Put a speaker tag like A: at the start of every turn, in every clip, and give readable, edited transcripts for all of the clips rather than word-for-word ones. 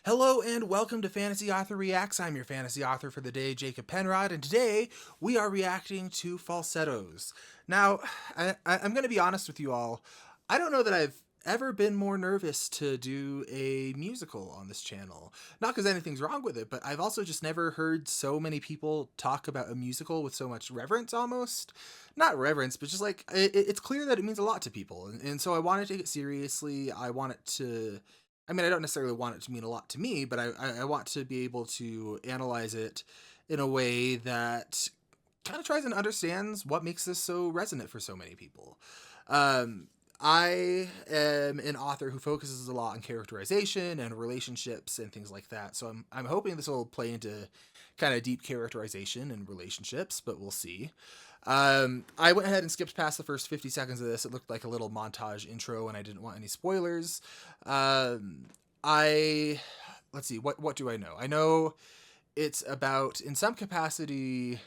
A: Hello and welcome to Fantasy Author Reacts. I'm your fantasy author for the day, Jacob Penrod, and today we are reacting to Falsettos. Now, I'm going to be honest with you all. I don't know that I've ever been more nervous to do a musical on this channel. Not because anything's wrong with it, but I've also just never heard so many people talk about a musical with so much reverence almost. Not reverence, but just like, it's clear that it means a lot to people. And so I want to take it seriously. I want it to... I mean, I don't necessarily want it to mean a lot to me, but I want to be able to analyze it in a way that kind of tries and understands what makes this so resonant for so many people. I am an author who focuses a lot on characterization and relationships and things like that. So I'm hoping this will play into kind of deep characterization and relationships, but we'll see. I went ahead and skipped past the first 50 seconds of this. It looked like a little montage intro and I didn't want any spoilers. Let's see, what do I know? I know it's about, in some capacity,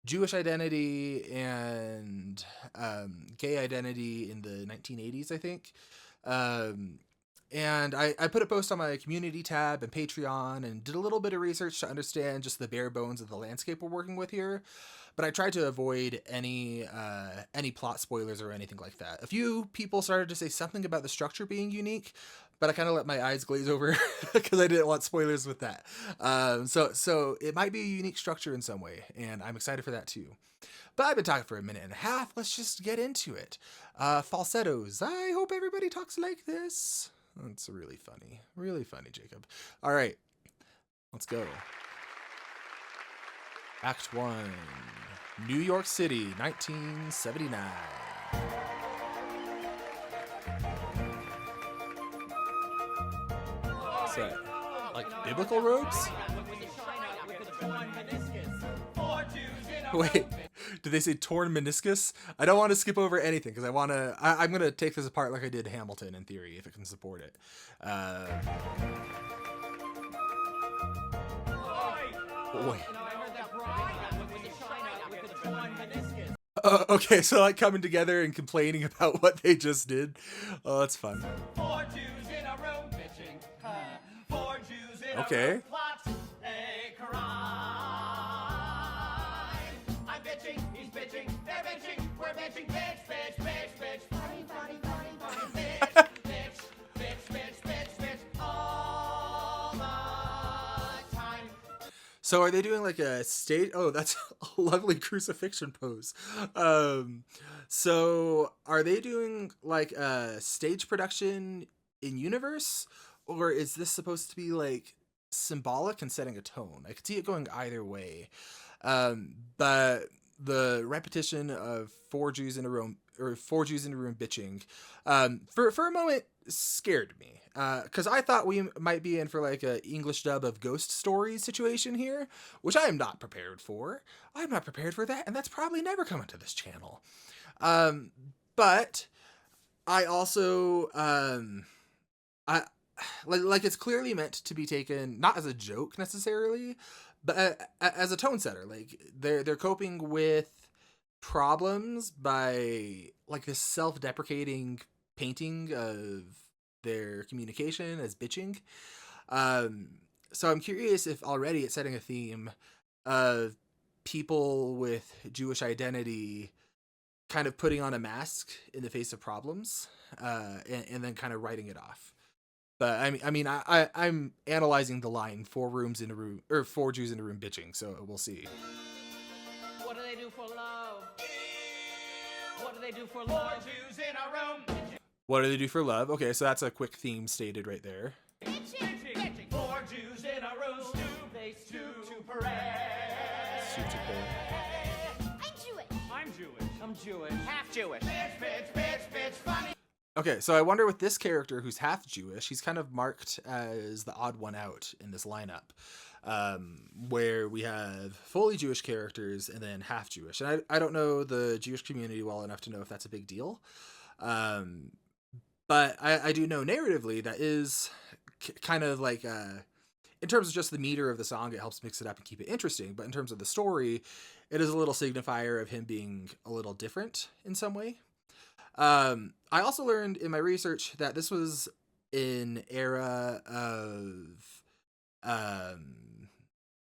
A: Jewish identity and gay identity in the 1980s, I think. And I put a post on my community tab and Patreon and did a little bit of research to understand just the bare bones of the landscape we're working with here. But I tried to avoid any plot spoilers or anything like that. A few people started to say something about the structure being unique, but I kind of let my eyes glaze over because I didn't want spoilers with that. So it might be a unique structure in some way, and I'm excited for that too. But I've been talking for a minute and a half. Let's just get into it. Falsettos. I hope everybody talks like this. That's really funny, Jacob. All right, let's go. Act 1, New York City, 1979. What's that? Like biblical robes? Wait, did they say torn meniscus? I don't want to skip over anything because I'm going to take this apart like I did Hamilton in theory, if it can support it. Wait. Okay, so like coming together and complaining about what they just did. Oh, that's fun. Okay. So are they doing like a stage? Oh, that's a lovely crucifixion pose. So are they doing like a stage production in universe, or is this supposed to be like symbolic and setting a tone? I could see it going either way. But the repetition of four Jews in a room bitching, for a moment scared me. Because I thought we might be in for like a English dub of Ghost Stories situation here, which I am not prepared for. I'm not prepared for that, and that's probably never coming to this channel. But I also, I like it's clearly meant to be taken not as a joke necessarily, but as a tone setter. Like they're coping with problems by like this self-deprecating painting of their communication as bitching. So I'm curious if already it's setting a theme of people with Jewish identity kind of putting on a mask in the face of problems, and then kind of writing it off. But I'm analyzing the line four Jews in a room bitching, so we'll see.
B: What do they do for love? What do they do for love? Four Jews in a room.
A: What do they do for love? Okay, so that's a quick theme stated right there.
B: Bitching. Four Jews in a room. Stew. They stew to parade.
A: Stew to parade.
B: I'm Jewish. I'm Jewish. Half Jewish. Bitch, funny.
A: Okay, so I wonder with this character who's half Jewish, he's kind of marked as the odd one out in this lineup, where we have fully Jewish characters and then half Jewish. And I don't know the Jewish community well enough to know if that's a big deal. But I do know narratively that is kind of like, in terms of just the meter of the song, it helps mix it up and keep it interesting. But in terms of the story, it is a little signifier of him being a little different in some way. I also learned in my research that this was an era of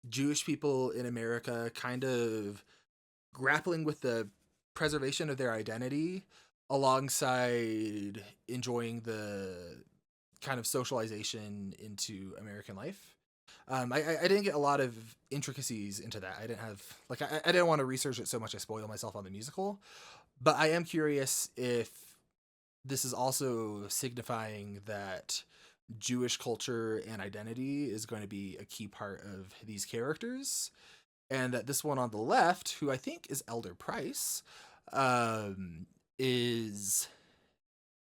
A: Jewish people in America kind of grappling with the preservation of their identity alongside enjoying the kind of socialization into American life. I didn't get a lot of intricacies into that. I didn't have I didn't want to research it so much I spoil myself on the musical, but I am curious if this is also signifying that Jewish culture and identity is going to be a key part of these characters, and that this one on the left, who I think is Elder Price, is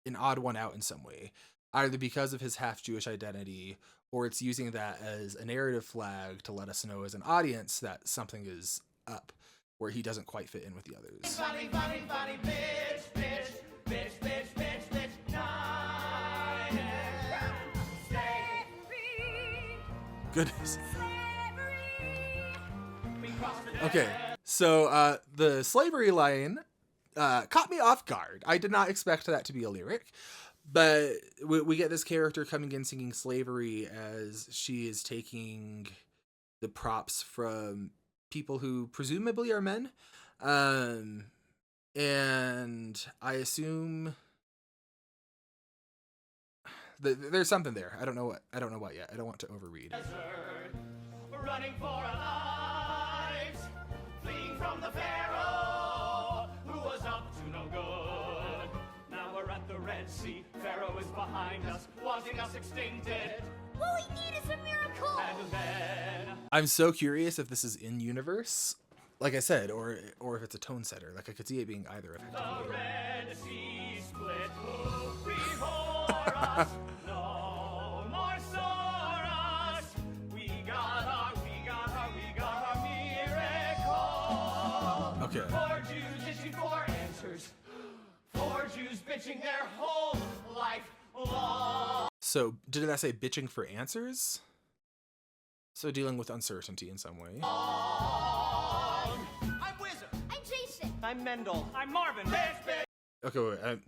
A: an odd one out in some way, either because of his half Jewish identity, or it's using that as a narrative flag to let us know as an audience that something is up, where he doesn't quite fit in with the others.
B: Funny, funny, funny, bitch, bitch, bitch, bitch, bitch, bitch, nine. Slavery.
A: Goodness.
B: We crossed the
A: Okay, so the slavery line caught me off guard. I did not expect that to be a lyric, but we get this character coming in singing slavery as she is taking the props from people who presumably are men. And I assume there's something there. I don't know what yet. I don't want to overread.
B: desert, running for our lives, fleeing from the Pharaoh, who was up to no good. Now we're at the Red Sea, Pharaoh is behind us, wanting us extincted.
C: All we need is a miracle!
B: And then
A: I'm so curious if this is in universe, like I said, or if it's a tone setter. Like I could see it being either
B: the
A: effectively.
B: Red Sea split before us. No more sorrows. We got our miracle.
A: Okay.
B: Four Jews itching for answers. Four Jews bitching their whole life long.
A: So did that say bitching for answers? So dealing with uncertainty in some way.
B: I'm Wizard.
C: I'm Jason.
B: I'm Mendel. I'm Marvin.
A: Okay, wait.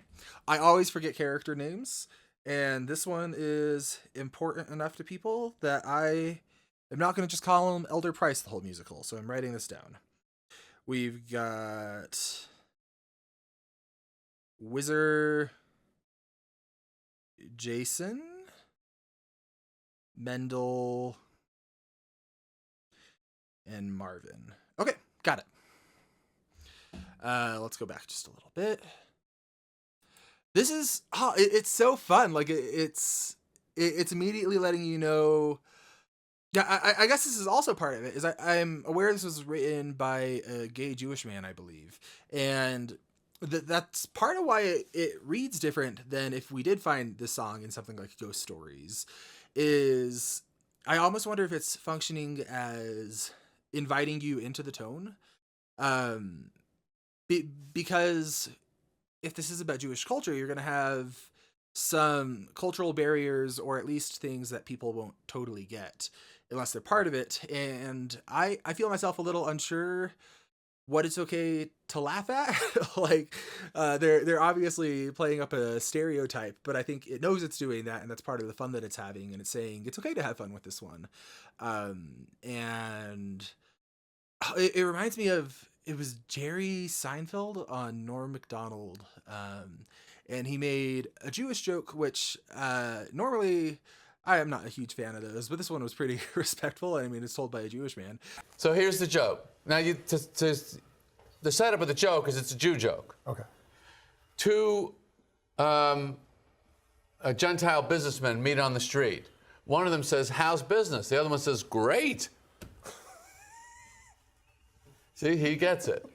A: I always forget character names, and this one is important enough to people that I am not going to just call him Elder Price the whole musical, so I'm writing this down. We've got Wizard Jason, Mendel, and Marvin. Okay, got it. Let's go back just a little bit. This is it's so fun. Like it's immediately letting you know. Yeah, I guess this is also part of it. Is I'm aware this was written by a gay Jewish man, I believe, and that's part of why it reads different than if we did find this song in something like Ghost Stories. Is I almost wonder if it's functioning as inviting you into the tone, because if this is about Jewish culture, you're going to have some cultural barriers, or at least things that people won't totally get unless they're part of it. And I feel myself a little unsure what it's okay to laugh at. Like, they're obviously playing up a stereotype, but I think it knows it's doing that, and that's part of the fun that it's having. And it's saying it's okay to have fun with this one. And it reminds me of, it was Jerry Seinfeld on Norm Macdonald, and he made a Jewish joke, which normally I am not a huge fan of those, but this one was pretty respectful. I mean, it's told by a Jewish man.
D: So here's the joke. Now, the setup of the joke is it's a Jew joke.
E: Okay.
D: Two Gentile businessmen meet on the street. One of them says, "How's business?" The other one says, "Great." See, he gets it.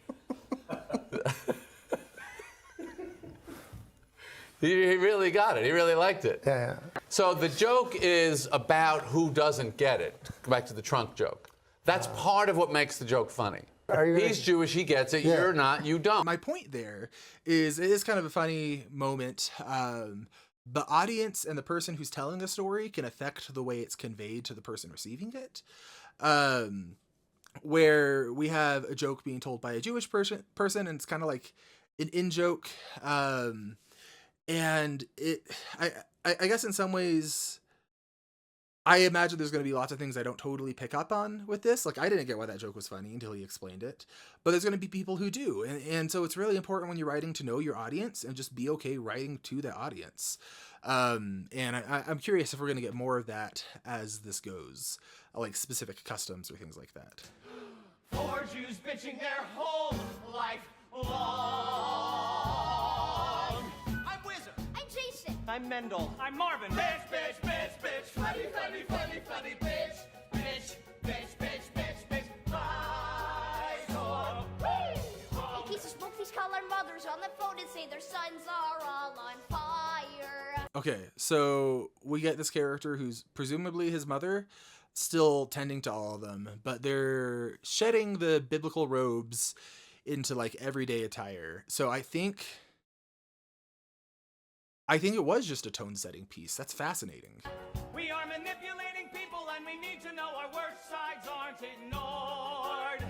D: He really got it. He really liked it.
E: Yeah.
D: So the joke is about who doesn't get it. Go back to the trunk joke. That's part of what makes the joke funny. He's Jewish, he gets it.
E: Yeah.
D: You're not, you don't.
A: My point there is it is kind of a funny moment. The audience and the person who's telling the story can affect the way it's conveyed to the person receiving it. Where we have a joke being told by a Jewish person, and it's kind of like an in-joke. And I guess in some ways, I imagine there's going to be lots of things I don't totally pick up on with this. Like, I didn't get why that joke was funny until he explained it. But there's going to be people who do. And so it's really important when you're writing to know your audience and just be okay writing to the audience. And I'm curious if we're going to get more of that as this goes, like specific customs or things like that.
B: 4 Jews bitching their whole life long. I'm Wizard.
C: I'm Jason.
E: I'm Mendel.
B: I'm Marvin. Bitch, bitch, bitch, bitch. Funny, funny, funny, funny, bitch. Bitch, bitch, bitch, bitch, bitch. Bicycle.
C: In case of smoke, please call our mothers on the phone and say their sons are all on fire.
A: Okay, so we get this character who's presumably his mother, still tending to all of them, but they're shedding the biblical robes into like everyday attire. So I think it was just a tone setting piece. That's fascinating.
B: We are manipulating people and we need to know our worst sides aren't ignored.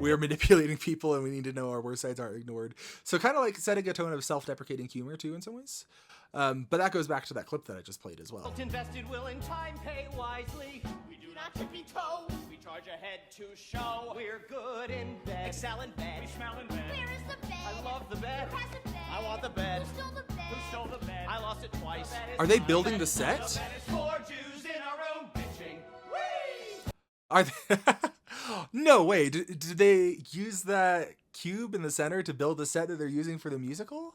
A: We are manipulating people and we need to know our worst sides aren't ignored. So kind of like setting a tone of self-deprecating humor too in some ways. But that goes back to that clip that I just played as well.
B: Invested will in time pay wisely. We do not tippy toe. We charge ahead to show. We're good in bed. Excel in bed. We smell in bed.
C: Where is the bed?
B: I love the bed.
C: Who has the bed?
B: I want the bed.
C: Who stole the bed?
B: Who stole the bed? I lost it twice.
A: Are they building the set?
B: The bed is 4 Jews in a room bitching. Whee!
A: Are they... No way. Did they use that cube in the center to build the set that they're using for the musical?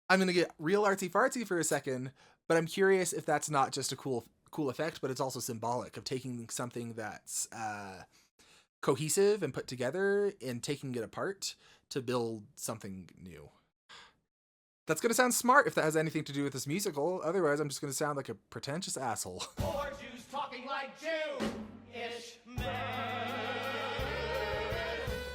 A: I'm going to get real artsy-fartsy for a second, but I'm curious if that's not just a cool effect, but it's also symbolic of taking something that's cohesive and put together and taking it apart to build something new. That's going to sound smart if that has anything to do with this musical. Otherwise, I'm just going to sound like a pretentious asshole.
B: 4 Jews talking like Jew-ish men.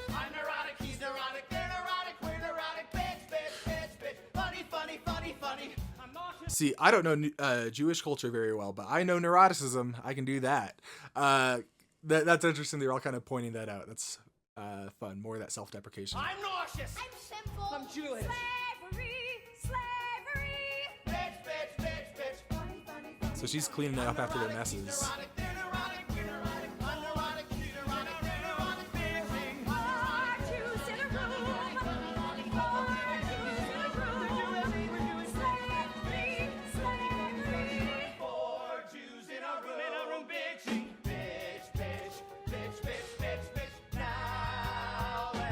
B: I'm neurotic, he's neurotic, they're neurotic, we're neurotic, bitch, bitch, bitch, bitch. Funny, funny, funny, funny. I'm nauseous.
A: See, I don't know Jewish culture very well, but I know neuroticism. I can do that. That's interesting. They're all kind of pointing that out. That's fun. More of that self-deprecation.
B: I'm nauseous.
C: I'm simple.
E: I'm Jewish.
C: Slavery, slavery.
B: Bitch, bitch, bitch, bitch. Funny, funny, funny.
A: So she's cleaning up after their messes.
B: Neurotic, they're neurotic, we're neurotic, I'm neurotic, he's neurotic, we're neurotic, bitching.
C: 4 Jews in a room. 4 Jews in a room. Slavery, slavery.
B: 4 Jews in a room bitching. Bitch, bitch, bitch, bitch, bitch, bitch. Now and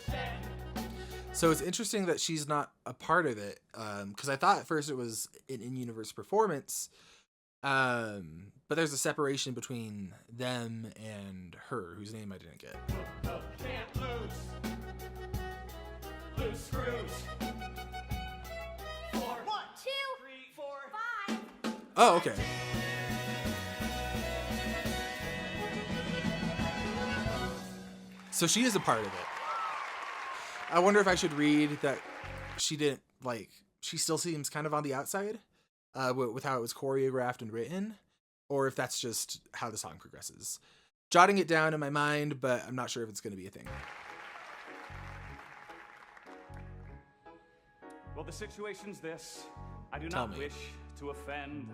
B: then.
A: So it's interesting that she's not a part of it, because I thought at first it was an in-universe performance, but there's a separation between them and her, whose name I didn't get.
B: Can't lose. Loose screws. 4, 1,
C: 2,
B: 3, 4,
C: 5.
A: Oh, okay. So she is a part of it. I wonder if I should read that she didn't, like, she still seems kind of on the outside with how it was choreographed and written, or if that's just how the song progresses. Jotting it down in my mind, but I'm not sure if it's going to be a thing.
B: Well, the situation's this. I do
A: Tell
B: not
A: me.
B: wish to offend.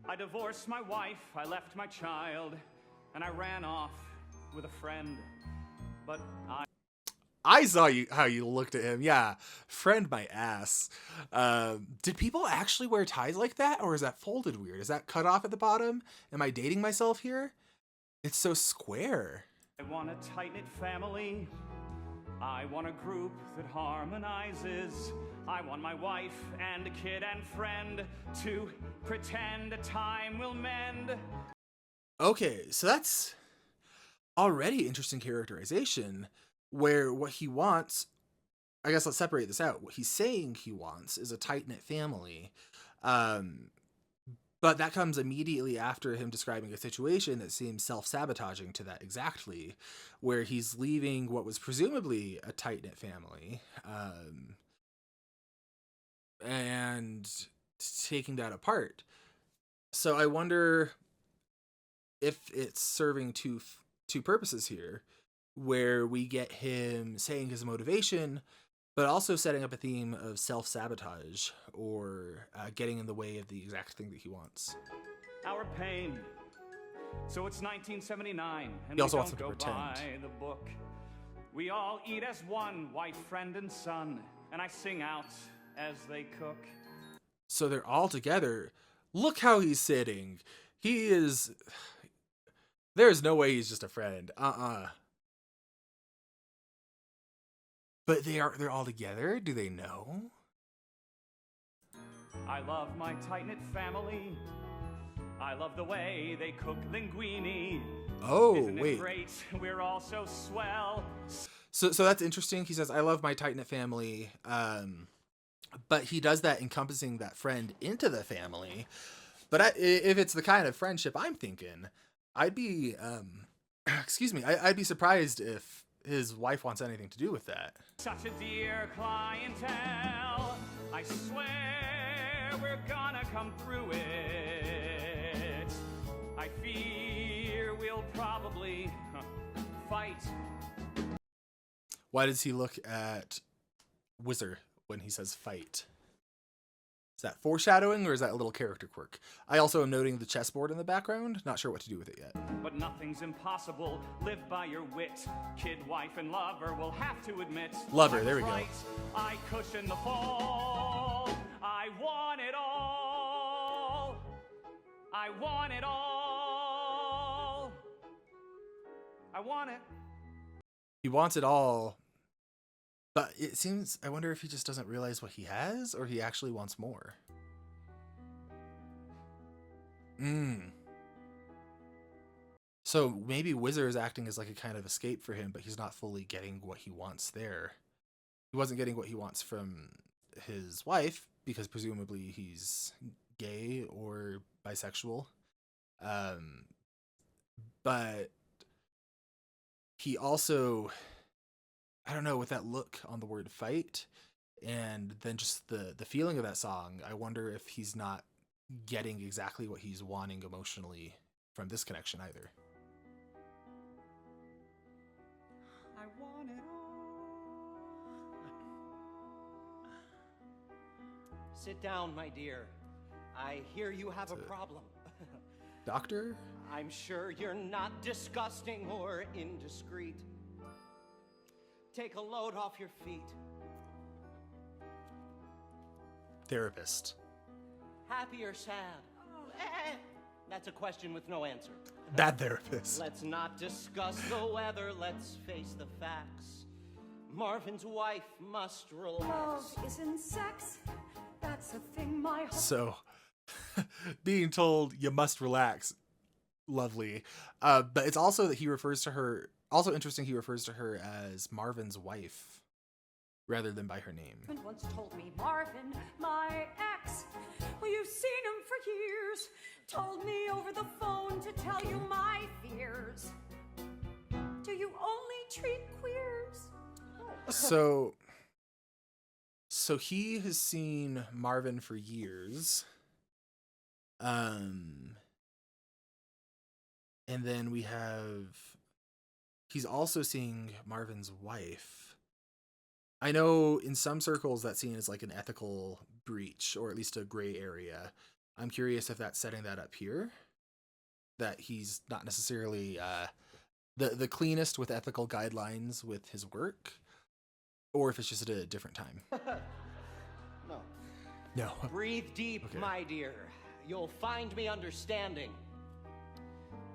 B: I divorced my wife, I left my child, and I ran off with a friend. But
A: I saw how you looked at him. Yeah, friend my ass. Did people actually wear ties like that, or is that folded weird? Is that cut off at the bottom? Am I dating myself here? It's so square.
B: I want a tight-knit family. I want a group that harmonizes. I want my wife and a kid and friend to pretend time will mend.
A: Okay, so that's already interesting characterization, where what he wants, I guess let's separate this out. What he's saying he wants is a tight-knit family. But that comes immediately after him describing a situation that seems self-sabotaging to that exactly, where he's leaving what was presumably a tight-knit family, and taking that apart. So I wonder if it's serving two purposes here, where we get him saying his motivation, but also setting up a theme of self-sabotage or getting in the way of the exact thing that he wants.
B: our pain. So it's 1979, and
A: He also
B: we
A: wants
B: don't
A: them
B: go
A: to
B: by
A: pretend.
B: the book. We all eat as one, white friend and son, and I sing out as they cook.
A: So they're all together. Look how he's sitting. He is... There's no way he's just a friend. But they're all together? Do they know?
B: I love my tight-knit family. I love the way they cook linguine.
A: Oh,
B: Isn't
A: wait.
B: it great? We're all so swell.
A: So that's interesting. He says, I love my tight-knit family. But he does that encompassing that friend into the family. But if it's the kind of friendship I'm thinking, I'd be, I'd be surprised if his wife wants anything to do with that.
B: Such a dear clientele. I swear we're gonna come through it. I fear we'll probably fight.
A: Why does he look at Whizzer when he says fight? Is that foreshadowing or is that a little character quirk? I also am noting the chessboard in the background. Not sure what to do with it yet.
B: But nothing's impossible. Live by your wit. Kid, wife, and lover will have to admit.
A: Lover, there we go.
B: Right, I cushion the fall. I want it all. I want it all. I want it.
A: He wants it all. But it seems, I wonder if he just doesn't realize what he has or he actually wants more. So maybe Whizzer is acting as like a kind of escape for him, but he's not fully getting what he wants there. He wasn't getting what he wants from his wife because presumably he's gay or bisexual. But he also... I don't know, with that look on the word fight and then just the feeling of that song, I wonder if he's not getting exactly what he's wanting emotionally from this connection either.
B: I want it all.
E: Sit down, my dear. I hear you have a problem.
A: Doctor?
E: I'm sure you're not disgusting or indiscreet. Take a load off your feet.
A: Therapist.
E: Happy or sad? That's a question with no answer.
A: Bad therapist.
E: Let's not discuss the weather, let's face the facts. Marvin's wife must relax.
F: Love isn't sex. That's a thing my heart...
A: So, being told you must relax, lovely. But it's also that he refers to her... Also interesting, he refers to her as Marvin's wife rather than by her name.
F: Once told me, Marvin, my ex, well, you've seen him for years, told me over the phone to tell you my fears. Do you only treat queers?
A: So he has seen Marvin for years. And then we have... He's also seeing Marvin's wife. I know in some circles that scene is like an ethical breach, or at least a gray area. I'm curious if that's setting that up here. That he's not necessarily the cleanest with ethical guidelines with his work, or if it's just at a different time.
E: No.
A: No.
E: Breathe deep,
A: Okay.
E: my dear. You'll find me understanding.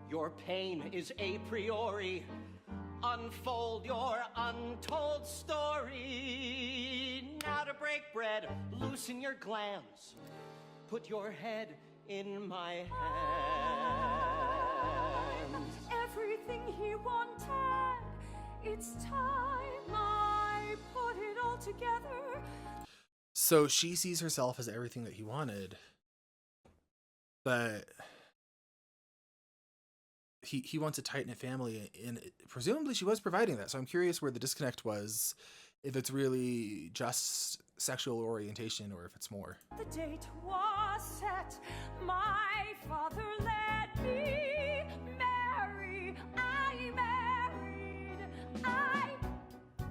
E: Your pain is a priori. Unfold your untold story. Now to break bread, loosen your glands. Put your head in my hands.
F: Everything he wanted, it's time I put it all together.
A: So she sees herself as everything that he wanted, but he wants a tight-knit family, and presumably she was providing that. So I'm curious where the disconnect was, if it's really just sexual orientation or if it's more.
F: The date was set, my father let me marry. I married.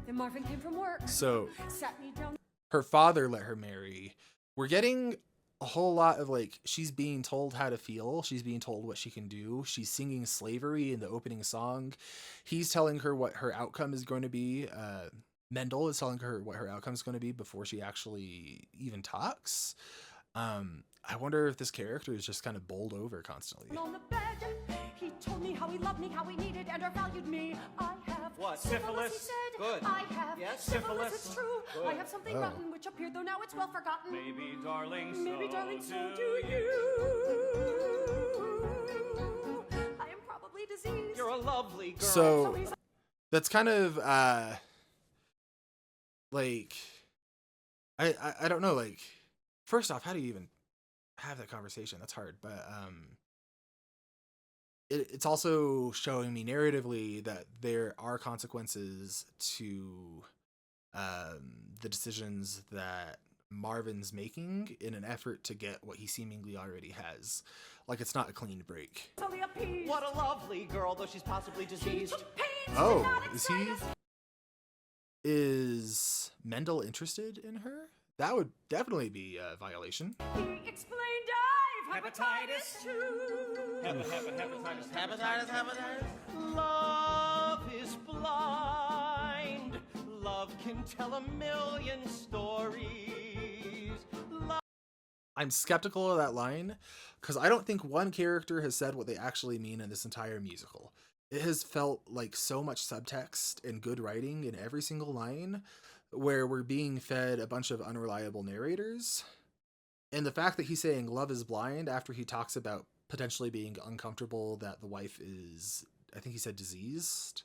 F: Then Marvin came from work.
A: So
F: Sat me down.
A: her father let her marry. We're getting a whole lot of like, she's being told how to feel. She's being told what she can do. She's singing slavery in the opening song. He's telling her what her outcome is going to be. Mendel is telling her what her outcome is going to be before she actually even talks. I wonder if this character is just kind of bowled over constantly.
F: On the bed, he told me how he loved me, how he needed and valued me. I have
E: What,
F: syphilis, he
E: syphilis?
F: said.
E: Good.
F: I have
E: Yes,
F: syphilis,
E: syphilis.
F: it's true.
E: Good.
F: I have something rotten which appeared, though now it's well forgotten.
B: Maybe, darling, so
F: Maybe, darling, so do you. I am probably diseased.
E: You're a lovely girl.
A: So
F: he's
A: that's kind of like, I don't know, like, first off, how do you even have that conversation? That's hard. But it's also showing me narratively that there are consequences to the decisions that Marvin's making in an effort to get what he seemingly already has. Like, it's not a clean break.
F: only appeased.
E: What a lovely girl, though she's possibly
F: He
E: diseased.
F: took pains to
A: Oh,
F: not
A: is
F: excite
A: he?
F: us.
A: Is Mendel interested in her? That would definitely be a violation.
F: He explained I've hepatitis too.
E: Hepatitis. Love is blind. Love can tell a million stories.
A: I'm skeptical of that line because I don't think one character has said what they actually mean in this entire musical. It has felt like so much subtext and good writing in every single line where we're being fed a bunch of unreliable narrators. And the fact that he's saying love is blind after he talks about potentially being uncomfortable that the wife is, I think he said, diseased,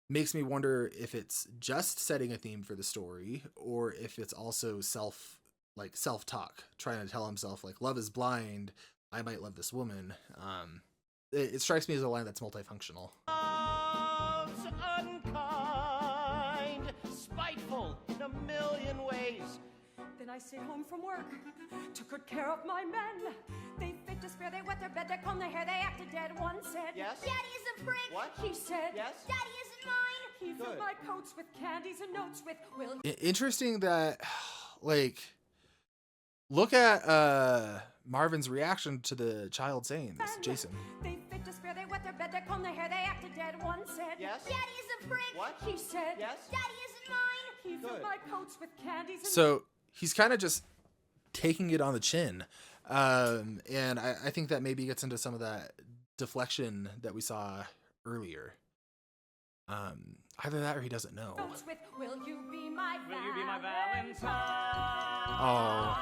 A: makes me wonder if it's just setting a theme for the story or if it's also self-talk, trying to tell himself like, love is blind, I might love this woman. It strikes me as a line that's multifunctional.
E: Love's unkind, spiteful in a million ways.
F: Then I stayed home from work, took good care of my men. They fit to spare, they wet their bed, they comb their hair, they acted dead. One said,
E: Yes?
C: Daddy is a prick.
E: What?
F: He said,
E: Yes?
C: Daddy isn't mine.
F: He filled
E: Good.
F: my coats with candies and notes with, will
A: Interesting that, like, look at Marvin's reaction to the child saying this, Jason.
F: They fit to spare, they wet their bed, they comb their hair, they acted dead. One said,
E: Yes?
C: Daddy is a prick.
E: What?
F: He said,
E: Yes?
C: Daddy isn't mine.
F: He filled
E: Good.
F: my coats with candies and
A: So he's kind of just taking it on the chin. And I think that maybe gets into some of that deflection that we saw earlier. Either that or he doesn't know.
F: notes with, will you be my
B: Will you be my Valentine?
A: Oh.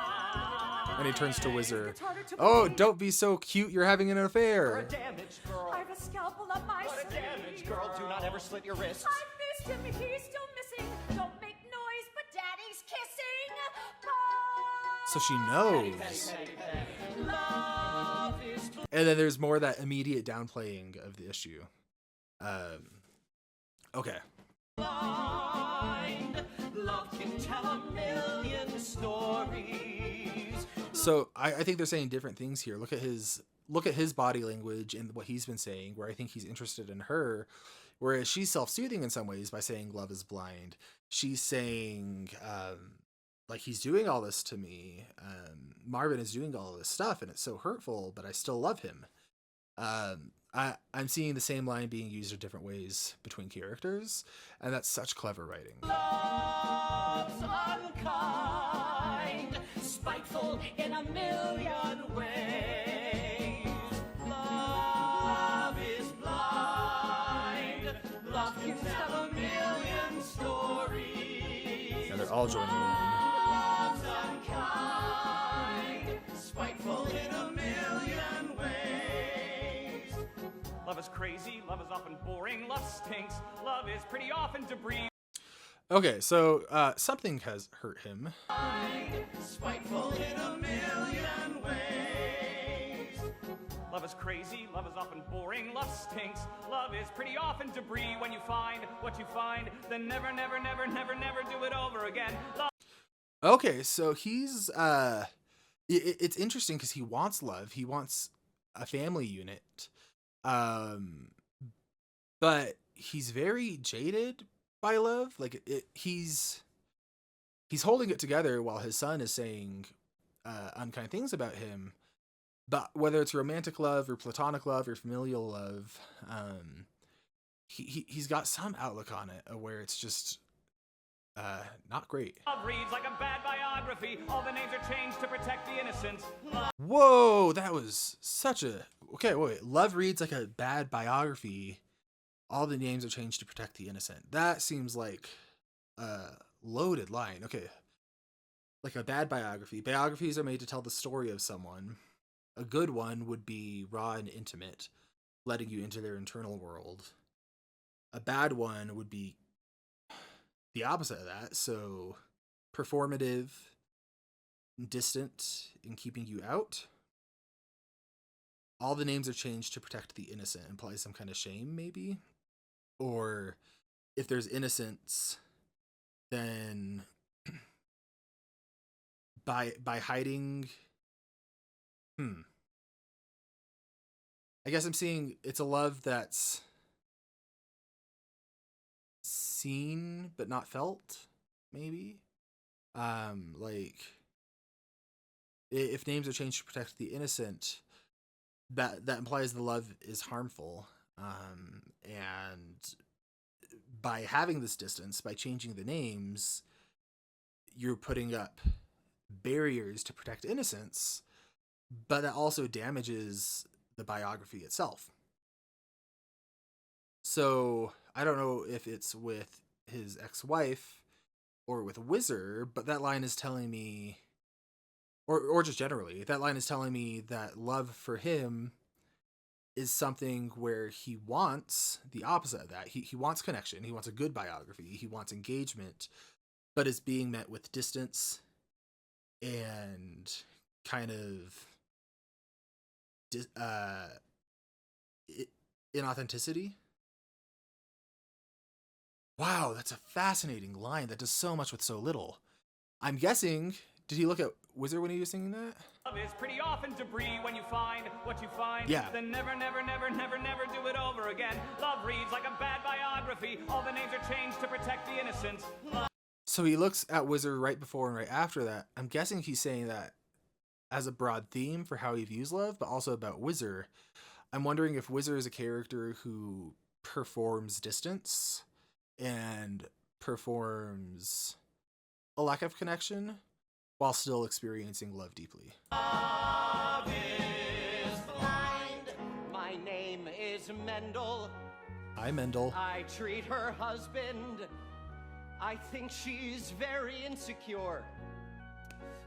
A: And he turns to Whizzer.
F: It's harder to
A: Oh,
F: believe.
A: don't be so cute, you're having an
E: You're a
A: affair.
E: damaged girl.
F: I have a scalpel up my
E: What a
F: sleeve.
E: damaged girl. Do not ever slit your wrists.
F: I missed him, he's still missing. Don't make noise, but Daddy's kissing.
A: So she knows.
E: Love is
A: And then there's more of that immediate downplaying of the issue. Okay.
E: blind. Love can tell a million stories.
A: So I think they're saying different things here. Look at his body language and what he's been saying, where I think he's interested in her, whereas she's self-soothing in some ways by saying love is blind. She's saying like, he's doing all this to me. Marvin is doing all this stuff and it's so hurtful, but I still love him. I'm seeing the same line being used in different ways between characters, and that's such clever writing.
E: Love's unkind, spiteful in a million ways. Love is blind. Love can tell a million stories.
A: And they're all joining in.
E: Love's unkind, spiteful in a million ways.
B: Love is crazy, love is often boring, love stinks, love is pretty often debris.
A: Okay, so something has hurt him.
E: Spiteful in a million ways.
B: Love is crazy, love is often boring, love stinks, love is pretty often debris. When you find what you find, then never, never, never, never, never do it over again. Love
A: Okay, so he's it's interesting because he wants love. He wants a family unit. But he's very jaded by love. Like he's holding it together while his son is saying, unkind things about him. But whether it's romantic love or platonic love or familial love, he's got some outlook on it where it's just not great.
B: Love reads like a bad biography. All the names are changed to protect the innocent.
A: Whoa, that was such a... Okay, wait. Love reads like a bad biography. All the names are changed to protect the innocent. That seems like a loaded line. Okay. Like a bad biography. Biographies are made to tell the story of someone. A good one would be raw and intimate, letting you into their internal world. A bad one would be the opposite of that. So, performative, distant, and keeping you out. All the names are changed to protect the innocent, implies some kind of shame, maybe? Or if there's innocence, then by hiding... I guess I'm seeing it's a love that's seen but not felt, maybe. Like if names are changed to protect the innocent, that implies the love is harmful. And by having this distance, by changing the names, you're putting up barriers to protect innocence, but that also damages the biography itself. So I don't know if it's with his ex-wife or with Whizzer, but that line is telling me, or just generally, that line is telling me that love for him is something where he wants the opposite of that. He wants connection. He wants a good biography. He wants engagement, but it's being met with distance and kind of inauthenticity. Wow, that's a fascinating line that does so much with so little. I'm guessing, did he look at Whizzer when he was singing that?
B: Love is pretty often debris when you find what you find.
A: Yeah.
B: Then never do it over again. Love reads like a bad biography. All the names are changed to protect the innocent.
A: So he looks at Whizzer right before and right after that. I'm guessing he's saying that as a broad theme for how he views love, but also about Whizzer. I'm wondering if Whizzer is a character who performs distance and performs a lack of connection while still experiencing love deeply.
E: Love is blind. My name is Mendel.
A: Hi, Mendel.
E: I treat her husband. I think she's very insecure.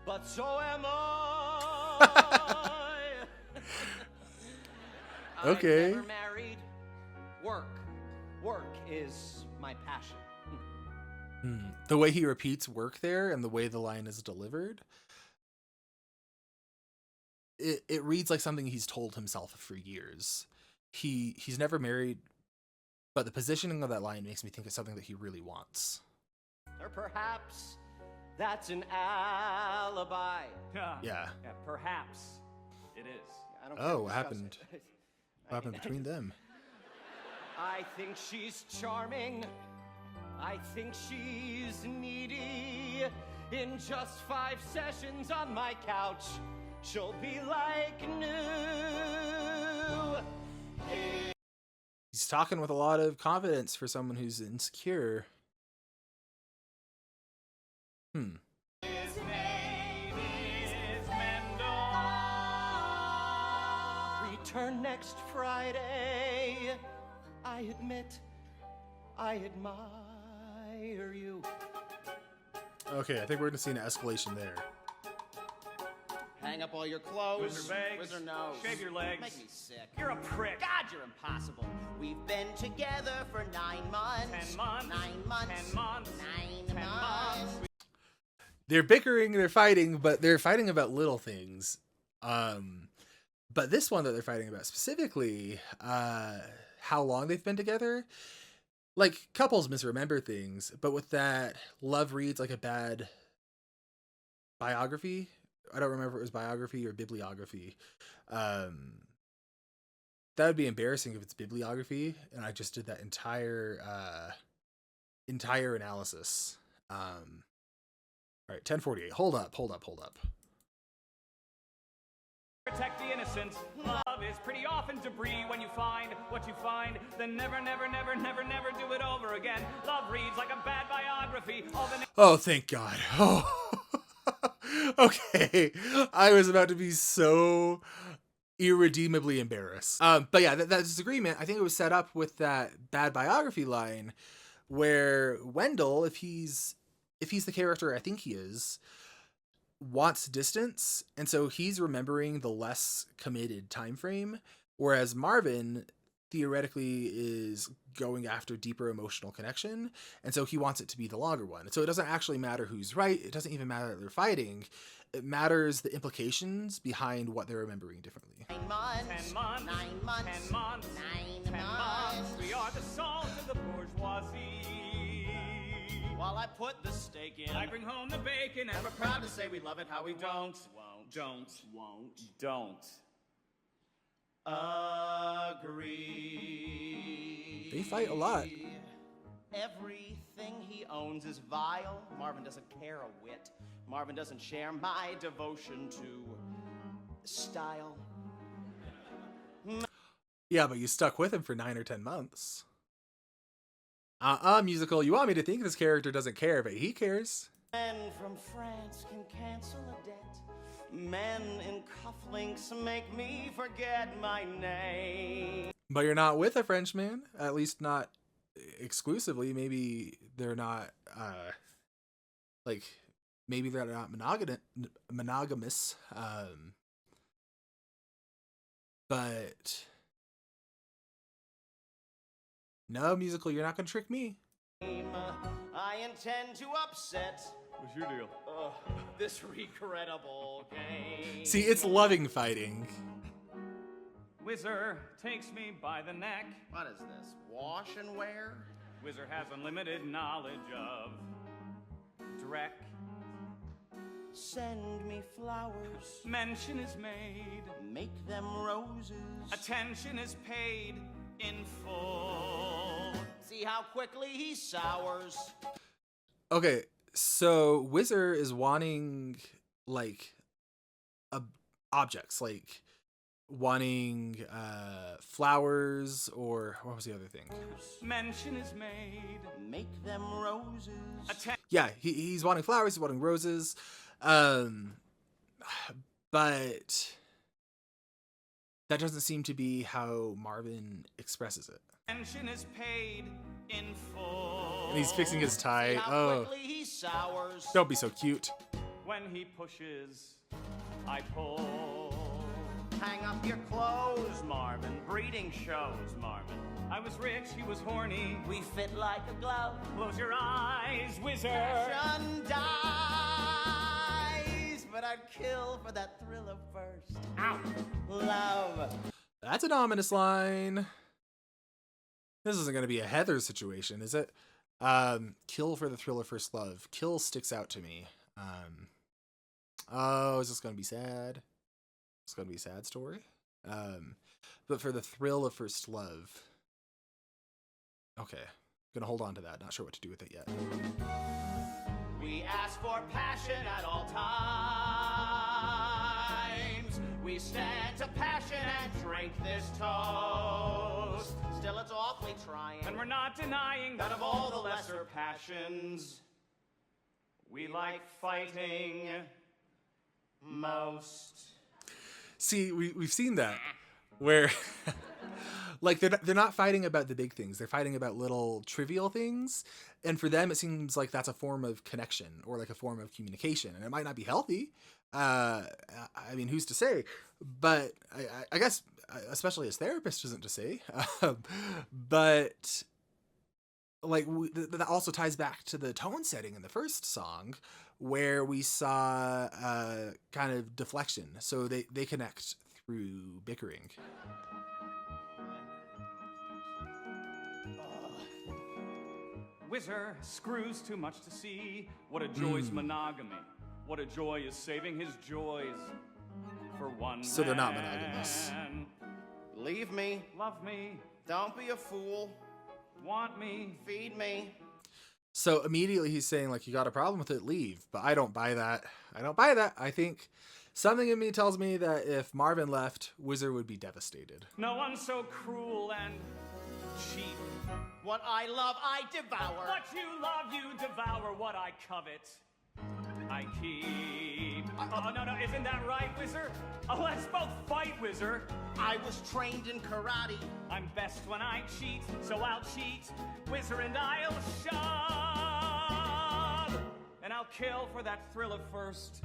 E: But so am I.
A: Okay.
E: I'm never married. Work is my passion.
A: The way he repeats work there and the way the line is delivered, it reads like something he's told himself for years. He's never married, but the positioning of that line makes me think it's something that he really wants.
E: Or perhaps that's an alibi.
A: Yeah.
B: Perhaps it is.
E: I don't
A: Oh,
E: care to
A: what
E: discuss
A: happened?
E: it.
A: What happened between them?
E: I think she's charming. I think she's needy. In just 5 sessions on my couch, she'll be like new.
A: He's talking with a lot of confidence for someone who's insecure.
B: His name is Mendel.
E: Return next Friday. I admit I admire you.
A: Okay, I think we're gonna see an escalation there.
E: Hang up all your clothes.
B: Whizzer bags.
E: Whizzer nose.
B: Shave your legs.
E: Make me sick.
B: You're a prick.
E: God, you're impossible. We've been together for 9 months.
B: 10 months.
E: 9 months.
B: 10 months.
E: 9
B: 10
E: months.
B: months.
A: They're bickering, they're fighting, but they're fighting about little things. But this one that they're fighting about specifically, how long they've been together, like couples misremember things, but with that, love reads like a bad biography. I don't remember if it was biography or bibliography. That would be embarrassing if it's bibliography, and I just did that entire analysis. All right, 10:48. Hold up.
B: Protect the innocent. Love is pretty often debris. When you find what you find, then never, never, never, never, never do it over again. Love reads like a bad biography. All the
A: Oh, thank God. Oh. Okay. I was about to be so irredeemably embarrassed. But yeah, that disagreement, I think it was set up with that bad biography line where Wendell, if he's the character I think he is, wants distance, and so he's remembering the less committed time frame, whereas Marvin theoretically is going after deeper emotional connection, and so he wants it to be the longer one. So it doesn't actually matter who's right. It doesn't even matter that they're fighting. It matters the implications behind what they're remembering differently.
E: 9 months,
B: 10 months,
E: 9 months,
B: 10 months,
E: 9
B: 10 months. We are the salt of the bourgeoisie.
E: While I put the steak in,
B: I bring home the bacon, and we're proud to say we love it how we don't. Agree.
A: They fight a lot.
E: Everything he owns is vile. Marvin doesn't care a whit. Marvin doesn't share my devotion to style.
A: Yeah, but you stuck with him for 9 or 10 months. Musical, you want me to think this character doesn't care, but he cares.
E: Men from France can cancel a debt. Men in cufflinks make me forget my name.
A: But you're not with a Frenchman, at least not exclusively. Maybe they're not, maybe they're not monogamous. But no, Musical, you're not gonna trick me.
E: I intend to upset.
B: What's your deal?
E: This regrettable game.
A: See, it's loving fighting.
B: Whizzer takes me by the neck.
E: What is this? Wash and wear?
B: Whizzer has unlimited knowledge of Drek.
E: Send me flowers.
B: Mention is made.
E: Make them roses.
B: Attention is paid in full.
E: See how quickly he sours.
A: Okay, so Whizzer is wanting objects, like wanting flowers, or what was the other thing?
B: Mention is made.
E: Make them roses.
A: Yeah, he's wanting flowers, he's wanting roses, but that doesn't seem to be how Marvin expresses it.
B: Attention is paid in full.
A: And he's fixing his
E: See
A: tie.
E: how
A: Oh,
E: quickly he sours.
A: don't be so cute.
B: When he pushes, I pull.
E: Hang up your clothes,
B: Marvin, breeding shows, Marvin. I was rich, he was horny.
E: we fit like a glove.
B: Close your eyes, Whizzer.
E: Passion dies, but I'd kill for that thrill of first.
B: Ow.
E: Love.
A: That's an ominous line. This isn't going to be a Heather situation, is it? Kill for the thrill of first love. Kill sticks out to me. Oh, is this going to be sad? It's going to be a sad story. But for the thrill of first love. Okay. Gonna hold on to that. Not sure what to do with it yet.
E: We ask for passion at all times. We stand to passion and drink this toast. Still, it's awfully trying.
B: And we're not denying that of all the lesser passions, we like fighting most.
A: See, we've seen that where like they're not fighting about the big things. They're fighting about little trivial things. And for them, it seems like that's a form of connection or like a form of communication. And it might not be healthy. I mean, who's to say? But I guess, especially as therapists, isn't to say. But like that also ties back to the tone setting in the first song, where we saw kind of deflection. So they connect through bickering.
B: Whizzer screws too much to see. What a joy's monogamy. What a joy is saving his joys for one
A: So they're not
B: man.
A: monogamous.
E: Leave me.
B: Love me.
E: Don't be a fool.
B: Want me.
E: Feed me.
A: So immediately he's saying, like, you got a problem with it, leave. But I don't buy that. I don't buy that. I think Something in me tells me that if Marvin left, Whizzer would be devastated.
E: No one's so cruel and cheap.
B: What I love, I devour.
E: What you love, you devour. What I covet, I keep. Oh, no, isn't that right, Whizzer? Oh, let's both fight, Whizzer.
B: I was trained in karate.
E: I'm best when I cheat, so I'll cheat. Whizzer and I'll shove. And I'll kill for that thrill of first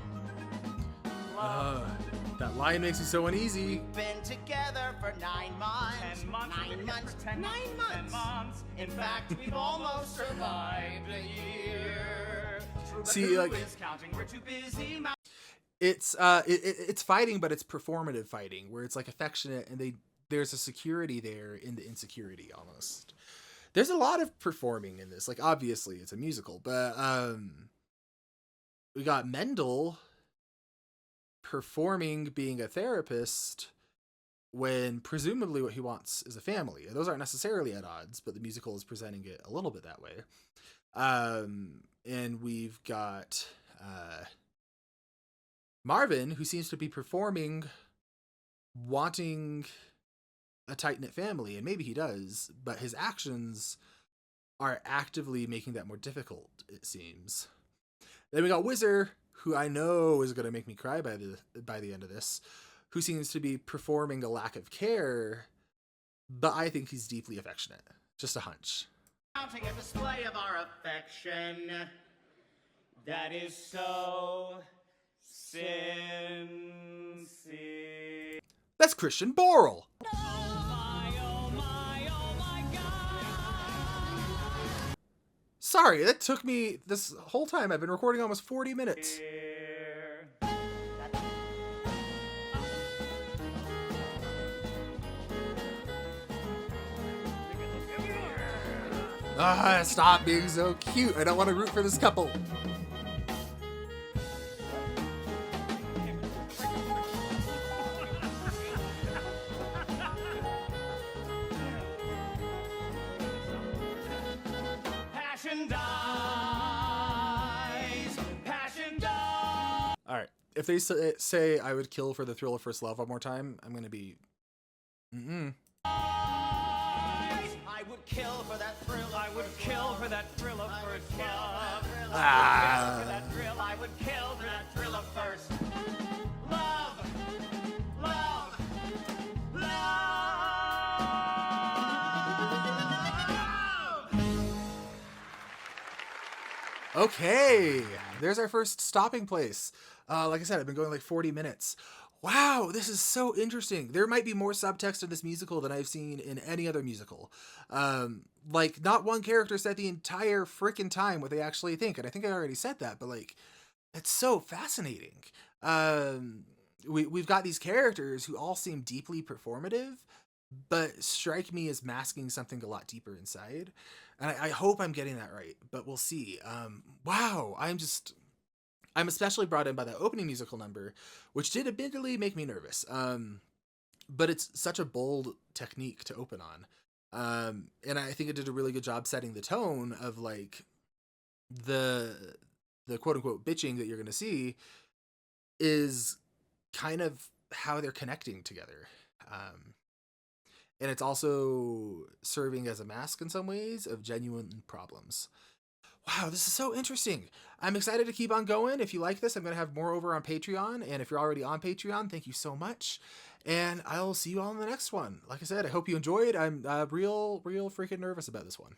E: love.
A: That line makes me so uneasy.
B: Been together for 9 months.
E: 10 months.
B: 9 months.
E: 10
B: 9 months.
E: 10 months.
B: In fact, we've almost survived a year.
A: See, like,
B: Who is counting? We're too busy.
A: it's fighting, but it's performative fighting, where it's like affectionate, and there's a security there in the insecurity almost. There's a lot of performing in this. Like, obviously, it's a musical, but we got Mendel performing being a therapist when presumably what he wants is a family. Those aren't necessarily at odds, but the musical is presenting it a little bit that way. And we've got Marvin, who seems to be performing wanting a tight-knit family, and maybe he does, but his actions are actively making that more difficult, it seems. Then we got Whizzer, who I know is going to make me cry by the end of this, who seems to be performing a lack of care, but I think he's deeply affectionate. Just a hunch.
B: Counting a display of our affection.
E: That is so sincere.
A: That's Christian Borle.
E: Oh my God.
A: Sorry, that took me this whole time. I've been recording almost 40 minutes. Stop being so cute. I don't want to root for this couple.
E: Passion dies. Passion dies.
A: All right. If they say I would kill for the thrill of first love one more time, I'm going to be...
B: I would kill for that thrill.
E: I would kill for that thrill of first love.
B: For that thrill, I would kill for that thrill of first love. Love. Love.
A: Okay. There's our first stopping place. Like I said, I've been going like 40 minutes. Wow, this is so interesting. There might be more subtext in this musical than I've seen in any other musical. Like, not one character said the entire freaking time what they actually think. And I think I already said that, but like, it's so fascinating. We've got these characters who all seem deeply performative, but strike me as masking something a lot deeper inside. And I hope I'm getting that right, but we'll see. Wow, I'm especially brought in by that opening musical number, which did admittedly make me nervous. But it's such a bold technique to open on. And I think it did a really good job setting the tone of like the quote unquote bitching that you're going to see is kind of how they're connecting together. And it's also serving as a mask in some ways of genuine problems. Wow, this is so interesting. I'm excited to keep on going. If you like this, I'm going to have more over on Patreon. And if you're already on Patreon, thank you so much. And I'll see you all in the next one. Like I said, I hope you enjoyed. I'm real freaking nervous about this one.